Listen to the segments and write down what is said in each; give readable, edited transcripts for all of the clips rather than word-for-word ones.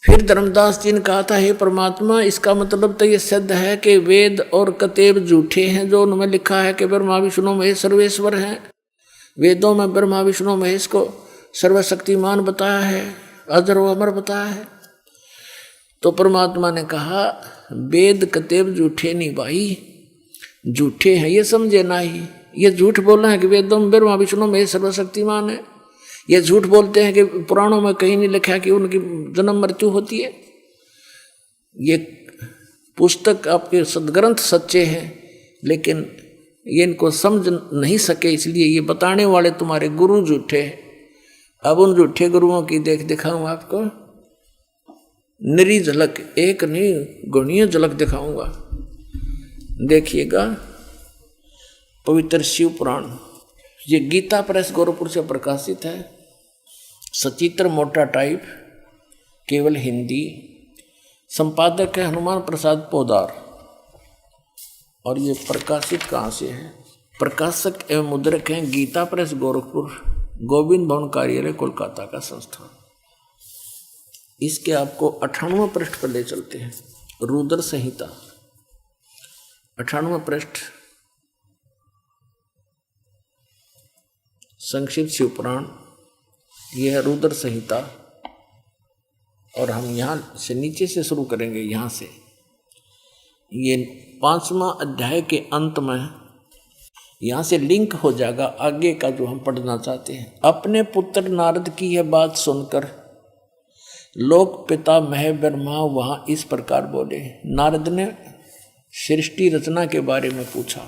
फिर धर्मदास जी ने कहा था, हे परमात्मा, इसका मतलब तो ये सिद्ध है कि वेद और कतेब झूठे हैं जो उनमें लिखा है कि ब्रह्मा विष्णु महेश सर्वेश्वर हैं। वेदों में ब्रह्मा विष्णु महेश को सर्वशक्तिमान बताया है, अजर व अमर बताया है। तो परमात्मा ने कहा, वेद कतेब झूठे नहीं भाई, झूठे हैं ये समझे ना ही। ये झूठ बोलना है कि वेदों में ब्रह्मा विष्णु महेश सर्वशक्तिमान है। ये झूठ बोलते हैं कि पुराणों में कहीं नहीं लिखा कि उनकी जन्म मृत्यु होती है। ये पुस्तक आपके सदग्रंथ सच्चे हैं, लेकिन ये इनको समझ नहीं सके, इसलिए ये बताने वाले तुम्हारे गुरु झूठे हैं। अब उन झूठे गुरुओं की दिखाऊं आपको निरी झलक, एक नहीं गुणीय झलक दिखाऊंगा। देखिएगा पवित्र शिव पुराण, ये गीता प्रेस गोरखपुर से प्रकाशित है, सचित्र मोटा टाइप, केवल हिंदी। संपादक है हनुमान प्रसाद पोदार। और ये प्रकाशित कहाँ से है? प्रकाशक एवं मुद्रक हैं गीता प्रेस गोरखपुर, गोविंद भवन कार्यालय कोलकाता का संस्थान। इसके आपको 98वें पृष्ठ पर ले चलते हैं। रुद्र संहिता 98वां पृष्ठ, संक्षिप्त शिव पुराण, यह है रुद्र संहिता। और हम यहाँ से नीचे से शुरू करेंगे, यहाँ से। ये 5वां अध्याय के अंत में यहाँ से लिंक हो जाएगा आगे का जो हम पढ़ना चाहते हैं। अपने पुत्र नारद की यह बात सुनकर लोक पिता मह ब्रह्मा वहाँ इस प्रकार बोले। नारद ने सृष्टि रचना के बारे में पूछा।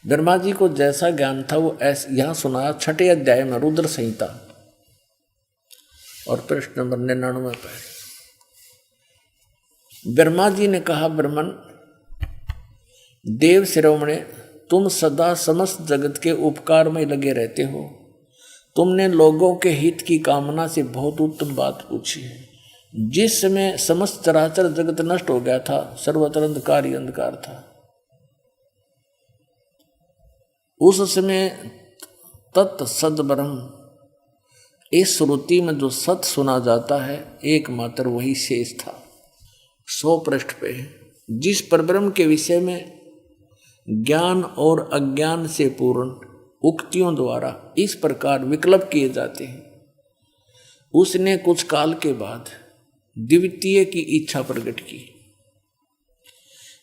ब्रह्मा जी को जैसा ज्ञान था वो ऐसे यहाँ सुनाया 6ठे अध्याय में रुद्र संहिता और पृष्ठ नंबर 99 पर। ब्रह्मा जी ने कहा, ब्रह्मन देव शिरोमणे, तुम सदा समस्त जगत के उपकार में लगे रहते हो। तुमने लोगों के हित की कामना से बहुत उत्तम बात पूछी है। जिस समय समस्त चराचर जगत नष्ट हो गया था, सर्वत्र अंधकार ही अंधकार था, उस समय तत् सद ब्रह्म, इस श्रुति में जो सत सुना जाता है एकमात्र वही शेष था। 100 पृष्ठ पे, जिस परब्रह्म के विषय में ज्ञान और अज्ञान से पूर्ण उक्तियों द्वारा इस प्रकार विकल्प किए जाते हैं, उसने कुछ काल के बाद द्वितीय की इच्छा प्रकट की।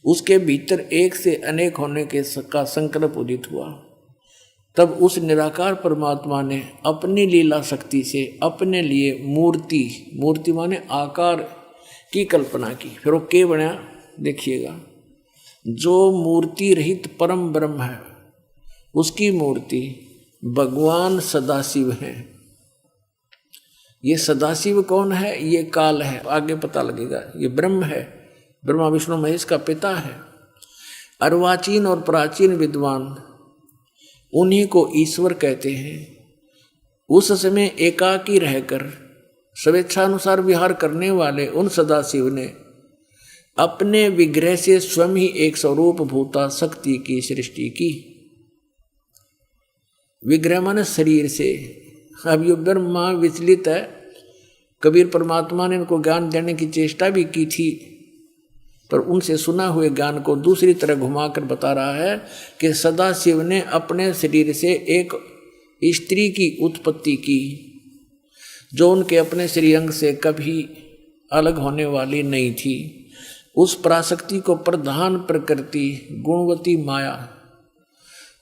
उसके भीतर एक से अनेक होने का संकल्प उदित हुआ। तब उस निराकार परमात्मा ने अपनी लीला शक्ति से अपने लिए मूर्ति माने आकार की कल्पना की। फिर वो क्या बना देखिएगा। जो मूर्ति रहित परम ब्रह्म है उसकी मूर्ति भगवान सदाशिव है। ये सदाशिव कौन है? ये काल है, आगे पता लगेगा। ये ब्रह्म है, ब्रह्मा विष्णु महेश का पिता है। अर्वाचीन और प्राचीन विद्वान उन्हीं को ईश्वर कहते हैं। उस समय एकाकी रहकर स्वेच्छानुसार विहार करने वाले उन सदाशिव ने अपने विग्रह से स्वयं ही एक स्वरूप भूता शक्ति की सृष्टि की। विग्रह माने शरीर से। अब ये ब्रह्मा विचलित है। कबीर परमात्मा ने इनको ज्ञान देने की चेष्टा भी की थी, पर उनसे सुना हुए ज्ञान को दूसरी तरह घुमाकर बता रहा है कि सदाशिव ने अपने शरीर से एक स्त्री की उत्पत्ति की, जो उनके अपने श्रीअंग से कभी अलग होने वाली नहीं थी। उस पराशक्ति को प्रधान प्रकृति गुणवती माया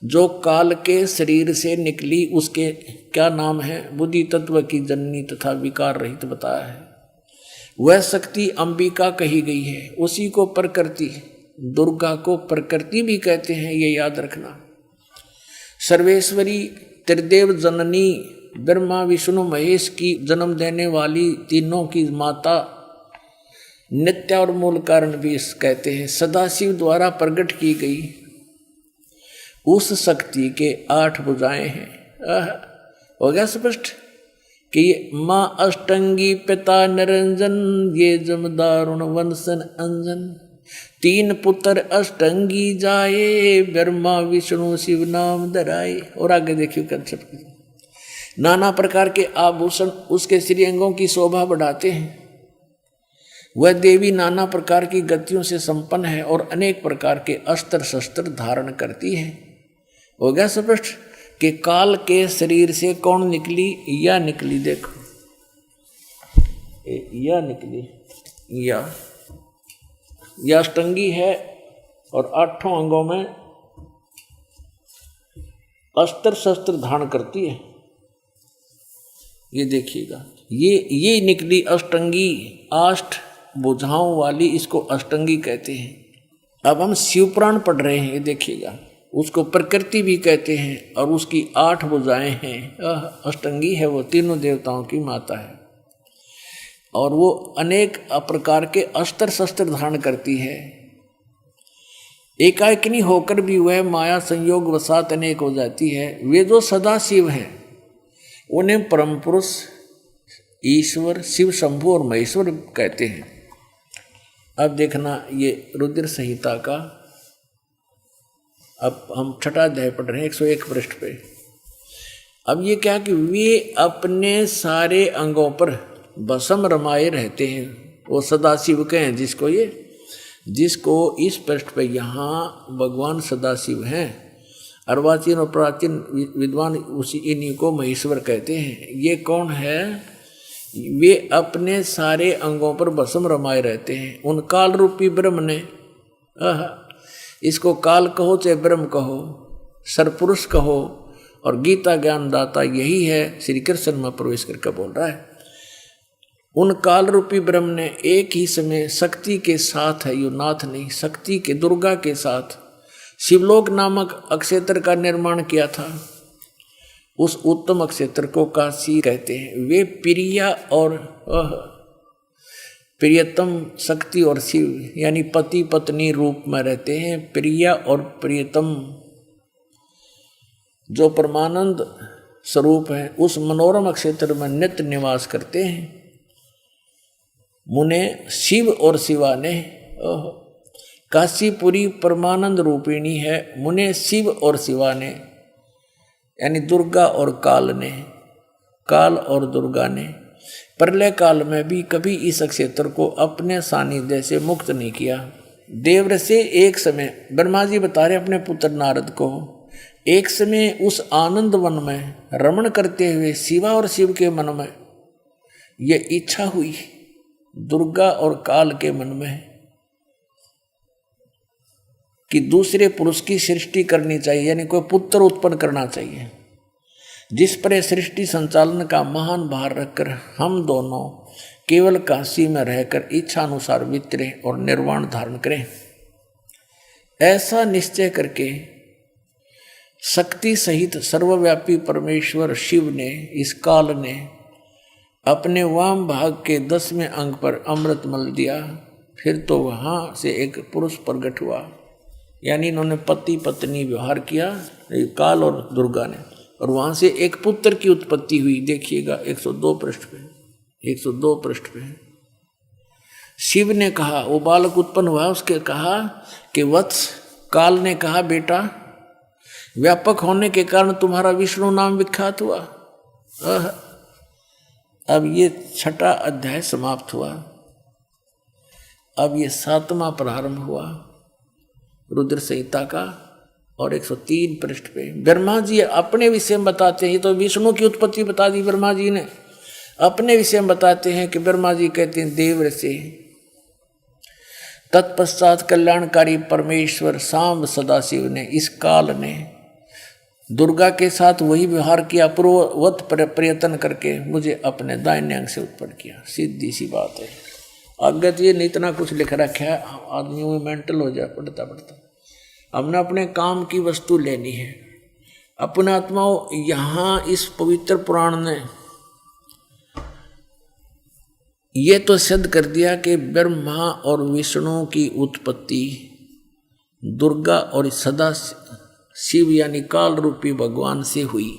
जो काल के शरीर से निकली, उसके क्या नाम है? बुद्धि तत्व की जननी तथा विकार रहित बताया है। वह शक्ति अंबिका कही गई है। उसी को प्रकृति, दुर्गा को प्रकृति भी कहते हैं, ये याद रखना। सर्वेश्वरी त्रिदेव जननी ब्रह्मा विष्णु महेश की जन्म देने वाली तीनों की माता, नित्य और मूल कारण भी कहते हैं। सदाशिव द्वारा प्रकट की गई उस शक्ति के 8 भुजाएं हैं। हो गया स्पष्ट कि ये माँ अष्टंगी पिता निरंजन, ये जमदारुण वंशन अंजन। 3 पुत्र अष्टंगी जाए, ब्रह्मा विष्णु शिव नाम धराए। और आगे देखिए कंसेप्ट। नाना प्रकार के आभूषण उसके श्रीअंगों की शोभा बढ़ाते हैं। वह देवी नाना प्रकार की गतियों से संपन्न है और अनेक प्रकार के अस्त्र शस्त्र धारण करती है। हो गया स्पष्ट कि काल के शरीर से कौन निकली? या निकली, देखो या निकली, या अष्टंगी है और 8 अंगों में अस्त्र शस्त्र धारण करती है। ये देखिएगा, ये निकली अष्टंगी, 8 भुजाओं वाली, इसको अष्टंगी कहते हैं। अब हम शिवपुराण पढ़ रहे हैं, ये देखिएगा, उसको प्रकृति भी कहते हैं और उसकी 8 भुजाएं हैं। अष्टंगी है, वो तीनों देवताओं की माता है और वो अनेक प्रकार के अस्त्र शस्त्र धारण करती है। एकाकिनी होकर भी वह माया संयोग वसात अनेक हो जाती है। वे जो सदा शिव हैं उन्हें परम पुरुष, ईश्वर, शिव शंभु और महेश्वर कहते हैं। अब देखना ये रुद्र संहिता का, अब हम 6वां अध्याय पढ़ रहे हैं 101 पृष्ठ पे। अब ये क्या कि वे अपने सारे अंगों पर भस्म रमाए रहते हैं। वो सदाशिव के हैं जिसको इस पृष्ठ पे यहाँ भगवान सदाशिव हैं। अर्वाचीन और प्राचीन विद्वान उसी इन्हीं को महेश्वर कहते हैं। ये कौन है? वे अपने सारे अंगों पर भस्म रमाए रहते हैं। उन काल रूपी ब्रह्म ने, इसको काल कहो चाहे ब्रह्म कहो, सरपुरुष कहो, और गीता ज्ञान दाता यही है, श्री कृष्ण में प्रवेश करके बोल रहा है। उन काल रूपी ब्रह्म ने एक ही समय शक्ति के साथ है, यो नाथ नहीं, शक्ति के, दुर्गा के साथ शिवलोक नामक अक्षेत्र का निर्माण किया था। उस उत्तम अक्षेत्र को काशी कहते हैं। वे प्रिया और प्रियतम शक्ति और शिव यानी पति पत्नी रूप में रहते हैं। प्रिया और प्रियतम जो परमानंद स्वरूप है उस मनोरम क्षेत्र में नित्य निवास करते हैं। मुने शिव और शिवा ने, काशीपुरी परमानंद रूपिणी है। मुने शिव और शिवा ने यानी दुर्गा और काल ने, काल और दुर्गा ने प्रलय काल में भी कभी इस क्षेत्र को अपने सानिध्य से मुक्त नहीं किया। देवर से एक समय ब्रह्मा जी बता रहे अपने पुत्र नारद को, एक समय उस आनंद वन में रमण करते हुए शिवा और शिव के मन में यह इच्छा हुई, दुर्गा और काल के मन में, कि दूसरे पुरुष की सृष्टि करनी चाहिए, यानी कोई पुत्र उत्पन्न करना चाहिए, जिस पर सृष्टि संचालन का महान भार रखकर हम दोनों केवल काशी में रहकर इच्छा अनुसार विचरें और निर्वाण धारण करें। ऐसा निश्चय करके शक्ति सहित सर्वव्यापी परमेश्वर शिव ने, इस काल ने अपने वाम भाग के 10वें अंग पर अमृत मल दिया। फिर तो वहाँ से एक पुरुष प्रकट हुआ, यानी इन्होंने पति पत्नी व्यवहार किया, काल और दुर्गा ने, और वहाँ से एक पुत्र की उत्पत्ति हुई। देखिएगा 102 पृष्ठ पे, 102 पृष्ठ पे शिव ने कहा, वो बालक उत्पन्न हुआ, उसके कहा कि वत्स, काल ने कहा बेटा व्यापक होने के कारण तुम्हारा विष्णु नाम विख्यात हुआ। अब ये 6वां अध्याय समाप्त हुआ। अब ये 7वां प्रारंभ हुआ रुद्र संहिता का, और 103 पृष्ठ पे ब्रह्मा जी अपने विषय में बताते हैं। ये तो विष्णु की उत्पत्ति बता दी ब्रह्मा जी ने, अपने विषय में बताते हैं कि ब्रह्मा जी कहते हैं देवर से, तत्पश्चात कल्याणकारी परमेश्वर सांब सदाशिव ने, इस काल ने दुर्गा के साथ वही व्यवहार किया, पूर्ववत प्रयत्न करके मुझे अपने दाहिने अंग से उत्पन्न किया। सीधी सी बात है। आगे तो ये नहीं इतना कुछ लिख रखा है, आदमी में मेंटल हो जाए पढ़ता पढ़ता। हमने अपने काम की वस्तु लेनी है। अपने आत्माओं, यहाँ इस पवित्र पुराण ने ये तो सिद्ध कर दिया कि ब्रह्मा और विष्णु की उत्पत्ति दुर्गा और सदा शिव यानी काल रूपी भगवान से हुई।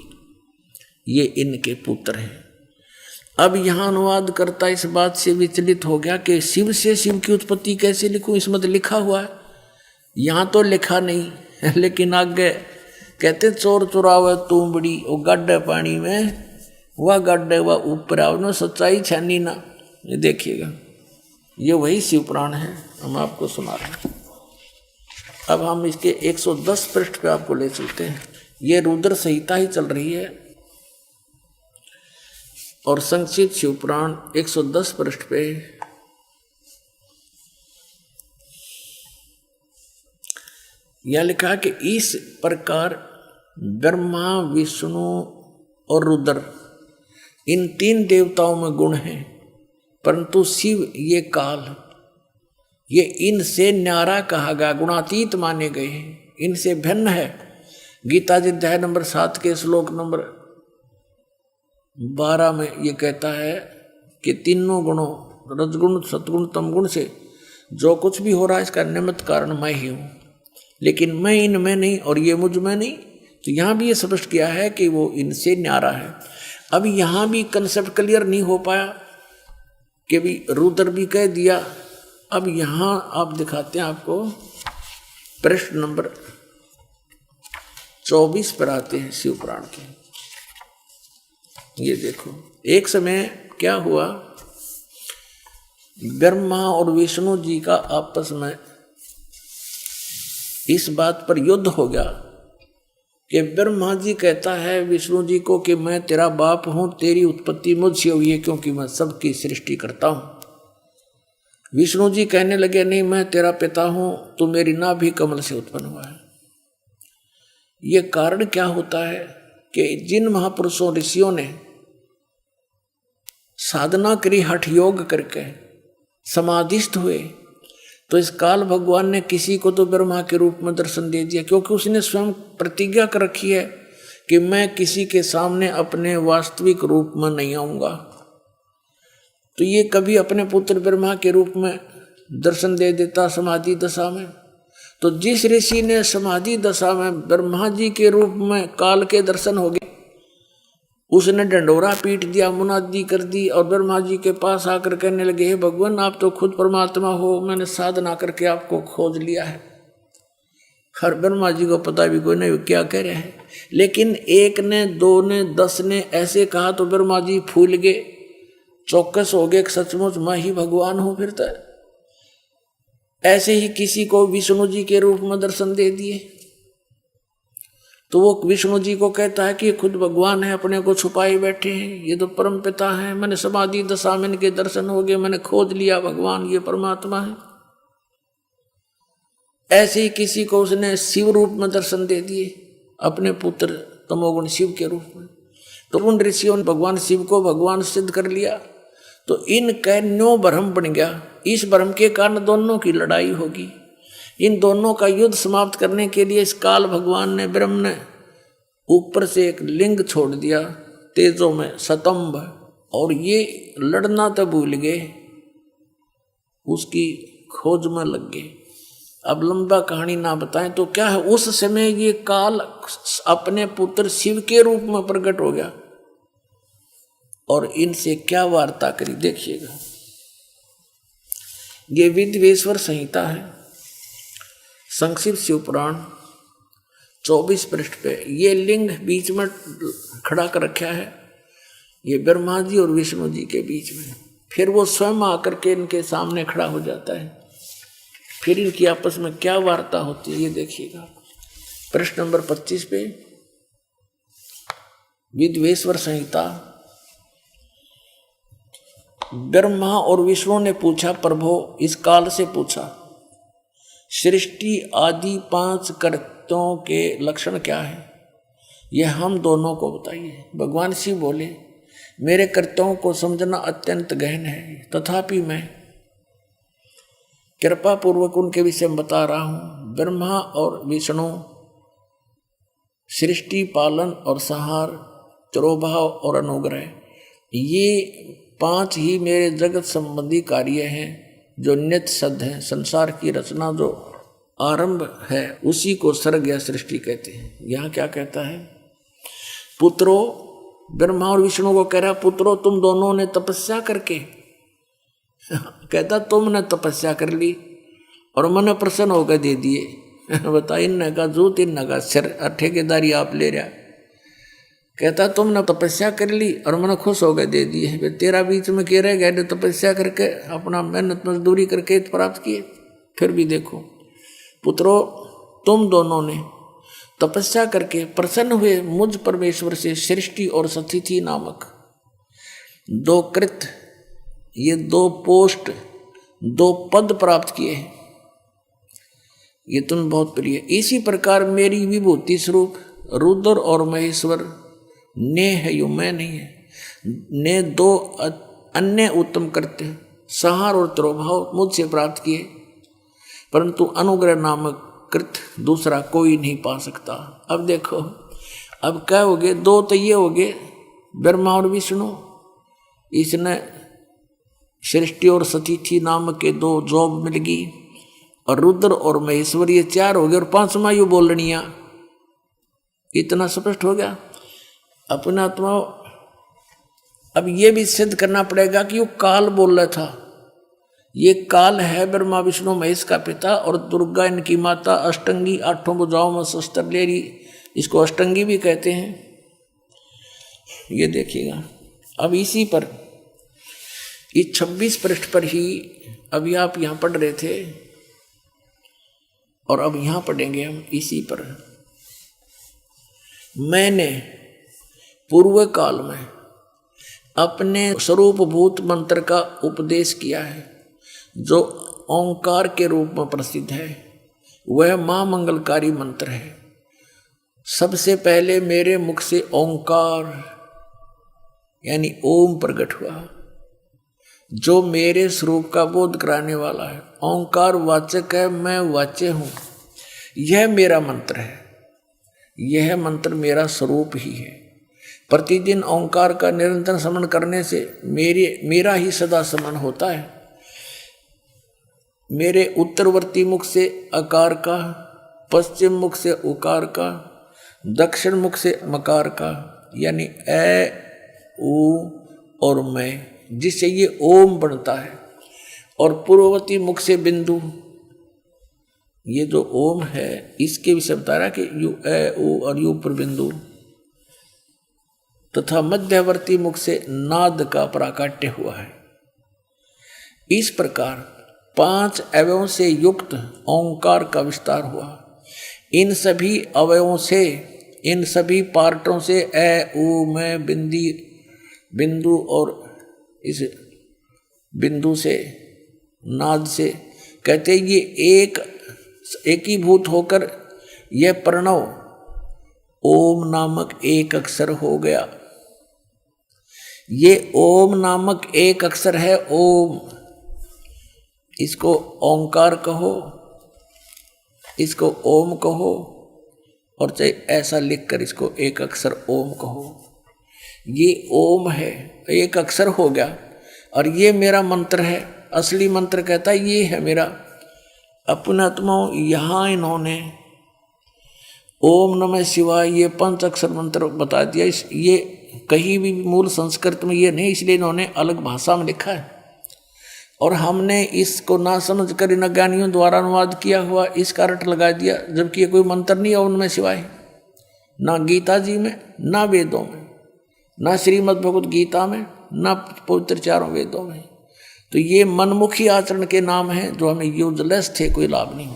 ये इनके पुत्र हैं। अब यहाँ अनुवाद करता इस बात से विचलित हो गया कि शिव से शिव की उत्पत्ति कैसे लिखूं, इसमें तो लिखा हुआ है, यहाँ तो लिखा नहीं। लेकिन आगे कहते चोर चुरावे तुमबड़ी, वो गड्ढे पानी में, वह गड्ढे वह ऊपर आओ, सच्चाई छानी ना। ये देखिएगा ये वही शिव पुराण है, हम आपको सुना रहे हैं। अब हम इसके 110 पृष्ठ पे आपको ले चलते हैं। ये रुद्र संहिता ही चल रही है और संक्षिप्त शिव पुराण 110 पृष्ठ पे यह लिखा कि इस प्रकार ब्रह्मा, विष्णु और रुद्र इन 3 देवताओं में गुण हैं, परंतु शिव ये काल, ये इनसे न्यारा कहा गया, गुणातीत माने गए हैं, इनसे भिन्न है। गीता जी अध्याय नंबर 7 के श्लोक नंबर 12 में ये कहता है कि तीनों गुणों, रजगुण, सतगुण, तमगुण से जो कुछ भी हो रहा है इसका निमित्त कारण मैं ही हूँ, लेकिन मैं इनमें नहीं और ये मुझ में नहीं। तो यहाँ भी ये स्पष्ट किया है कि वो इनसे न्यारा है। अब यहाँ भी कंसेप्ट क्लियर नहीं हो पाया कि भी रुद्र भी कह दिया। अब यहाँ आप दिखाते हैं आपको, पृष्ठ नंबर 24 पर आते हैं शिव पुराण के। ये देखो, एक समय क्या हुआ, ब्रह्मा और विष्णु जी का आपस में इस बात पर युद्ध हो गया कि ब्रह्मा जी कहता है विष्णु जी को कि मैं तेरा बाप हूं, तेरी उत्पत्ति मुझसे हुई है क्योंकि मैं सबकी सृष्टि करता हूं। विष्णु जी कहने लगे नहीं, मैं तेरा पिता हूं, तू मेरी नाभि कमल से उत्पन्न हुआ है। ये कारण क्या होता है कि जिन महापुरुषों, ऋषियों ने साधना करी, हठ योग करके समाधिस्थ हुए, तो इस काल भगवान ने किसी को तो ब्रह्मा के रूप में दर्शन दे दिया, क्योंकि उसने स्वयं प्रतिज्ञा कर रखी है कि मैं किसी के सामने अपने वास्तविक रूप में नहीं आऊंगा। तो ये कभी अपने पुत्र ब्रह्मा के रूप में दर्शन दे देता समाधि दशा में। तो जिस ऋषि ने समाधि दशा में ब्रह्मा जी के रूप में काल के दर्शन हो गए, उसने डंडोरा पीट दिया, मुनादी कर दी और ब्रह्मा जी के पास आकर कहने लगे, हे भगवान आप तो खुद परमात्मा हो, मैंने साधना करके आपको खोज लिया है। हर ब्रह्मा जी को पता भी कोई नहीं क्या कह रहे हैं, लेकिन एक ने, 2 ने, 10 ने ऐसे कहा तो ब्रह्मा जी फूल गए, चौकस हो गए, सचमुच मैं ही भगवान हूं। फिर तो ऐसे ही किसी को विष्णु जी के रूप में दर्शन दे दिए, तो वो विष्णु जी को कहता है कि खुद भगवान है, अपने को छुपाए बैठे हैं, ये तो परम पिता है, मैंने समाधि दशा में इनके दर्शन हो गए, मैंने खोज लिया भगवान ये परमात्मा है। ऐसे ही किसी को उसने शिव रूप में दर्शन दे दिए, अपने पुत्र तमोगुण शिव के रूप में। तो उन ऋषियों ने भगवान शिव को भगवान सिद्ध कर लिया। तो इनका न्यो भ्रम बन गया। इस भ्रम के कारण दोनों की लड़ाई होगी। इन दोनों का युद्ध समाप्त करने के लिए इस काल भगवान ने, ब्रह्म ने ऊपर से एक लिंग छोड़ दिया तेजों में, सतंभ, और ये लड़ना तो भूल गए, उसकी खोज में लग गए। अब लंबा कहानी ना बताएं तो क्या है, उस समय ये काल अपने पुत्र शिव के रूप में प्रकट हो गया और इनसे क्या वार्ता करी देखिएगा। ये विद्वेश्वर संहिता है, संक्षिप्त शिव पुराण 24 पृष्ठ पे ये लिंग बीच में खड़ा कर रखा है, ये ब्रह्मा जी और विष्णु जी के बीच में। फिर वो स्वयं आकर के इनके सामने खड़ा हो जाता है। फिर इनकी आपस में क्या वार्ता होती है ये देखिएगा। प्रश्न नंबर 25 पे विद्वेश्वर संहिता। ब्रह्मा और विष्णु ने पूछा, प्रभो इस काल से पूछा, सृष्टि आदि 5 कर्तों के लक्षण क्या है, यह हम दोनों को बताइए। भगवान शिव बोले, मेरे कर्तव्यों को समझना अत्यंत गहन है, तथापि मैं कृपा पूर्वक उनके विषय में बता रहा हूँ। ब्रह्मा और विष्णु सृष्टि, पालन और संहार, तिरोभाव और अनुग्रह, ये 5 ही मेरे जगत संबंधी कार्य हैं जो नित्य सिद्ध हैं। संसार की रचना जो आरंभ है उसी को सर्ग या सृष्टि कहते हैं। यहाँ क्या कहता है, पुत्रो, ब्रह्मा और विष्णु को कह रहा, पुत्रो तुम दोनों ने तपस्या करके कहता तुमने तपस्या कर ली और मन प्रसन्न होकर दे दिए। बता, इनने का जूत, इनने का सिर, ठेकेदारी आप ले रहा। कहता तुमने तपस्या कर ली और मैंने खुश हो गए दे दिए, फिर तेरा बीच में कह रहे गए तपस्या करके अपना मेहनत मजदूरी करके प्राप्त किए। फिर भी देखो पुत्रों, तुम दोनों ने तपस्या करके प्रसन्न हुए मुझ परमेश्वर से सृष्टि और सतिथि नामक 2 कृत, ये 2 पोस्ट, 2 पद प्राप्त किए हैं, ये तुम्हें बहुत प्रिय। इसी प्रकार मेरी विभूति स्वरूप रुद्र और महेश्वर ने है, यो मैं नहीं है, ने 2 अन्य उत्तम कृत्य संहार और त्रोभाव मुझसे प्राप्त किए, परंतु अनुग्रह नामक कृत दूसरा कोई नहीं पा सकता। अब देखो, अब क्या हो गए, 2 तो ये हो गए ब्रह्मा और विष्णु, इसने सृष्टि और सतिथि नामक के 2 जॉब मिल गई, और रुद्र और महेश्वर ये 4 हो गए, और 5वां यू बोलनिया। इतना स्पष्ट हो गया अपना आत्मा। अब ये भी सिद्ध करना पड़ेगा कि वो काल बोल रहा था, ये काल है ब्रह्मा विष्णु महेश का पिता, और दुर्गा इनकी माता, अष्टंगी, 8 भुजाओं में शस्त्र ले रही, इसको अष्टंगी भी कहते हैं। ये देखिएगा, अब इसी पर इस 26 पृष्ठ पर ही अभी आप यहाँ पढ़ रहे थे, और अब यहाँ पढ़ेंगे हम इसी पर। मैंने पूर्व काल में अपने स्वरूपभूत मंत्र का उपदेश किया है, जो ओंकार के रूप में प्रसिद्ध है। वह महामंगलकारी मंत्र है। सबसे पहले मेरे मुख से ओंकार यानी ओम प्रकट हुआ, जो मेरे स्वरूप का बोध कराने वाला है। ओंकार वाचक है, मैं वाच्य हूँ। यह मेरा मंत्र है, यह मंत्र मेरा स्वरूप ही है। प्रतिदिन ओंकार का निरंतर स्मरण करने से मेरा ही सदा स्मरण होता है। मेरे उत्तरवर्ती मुख से अकार का, पश्चिम मुख से उकार का, दक्षिण मुख से मकार का, यानी ए, उ और मैं, जिससे ये ओम बनता है, और पूर्ववर्ती मुख से बिंदु, ये जो ओम है इसके विषय बता रहा कि यू ए उ और यू पर बिंदु, तथा मध्यवर्ती मुख से नाद का प्राकट्य हुआ है। इस प्रकार 5 अवयवों से युक्त ओंकार का विस्तार हुआ। इन सभी अवयवों से, इन सभी पार्टों से ए उ मैं बिंदु और इस बिंदु से, नाद से, कहते ये एकीभूत होकर यह प्रणव ओम नामक एक अक्षर हो गया। ये ओम नामक एक अक्षर है ओम, इसको ओंकार कहो, इसको ओम कहो, और चाहे ऐसा लिखकर इसको एक अक्षर ओम कहो। ये ओम है, एक अक्षर हो गया, और ये मेरा मंत्र है। असली मंत्र कहता है ये है मेरा। अपना आत्माओं, यहाँ इन्होंने ओम नमः शिवाय ये 5 अक्षर मंत्र बता दिया। ये कहीं भी मूल संस्कृत में ये नहीं, इसलिए इन्होंने अलग भाषा में लिखा है, और हमने इसको ना समझ कर इन अज्ञानियों द्वारा अनुवाद किया हुआ इसका रट लगा दिया, जबकि ये कोई मंत्र नहीं है ओम नमः शिवाय, ना गीता जी में, ना वेदों में, ना श्रीमद् भगवत गीता में, ना पवित्र 4 वेदों में। तो ये मनमुखी आचरण के नाम हैं, जो हमें यूजलेस थे, कोई लाभ नहीं हुआ।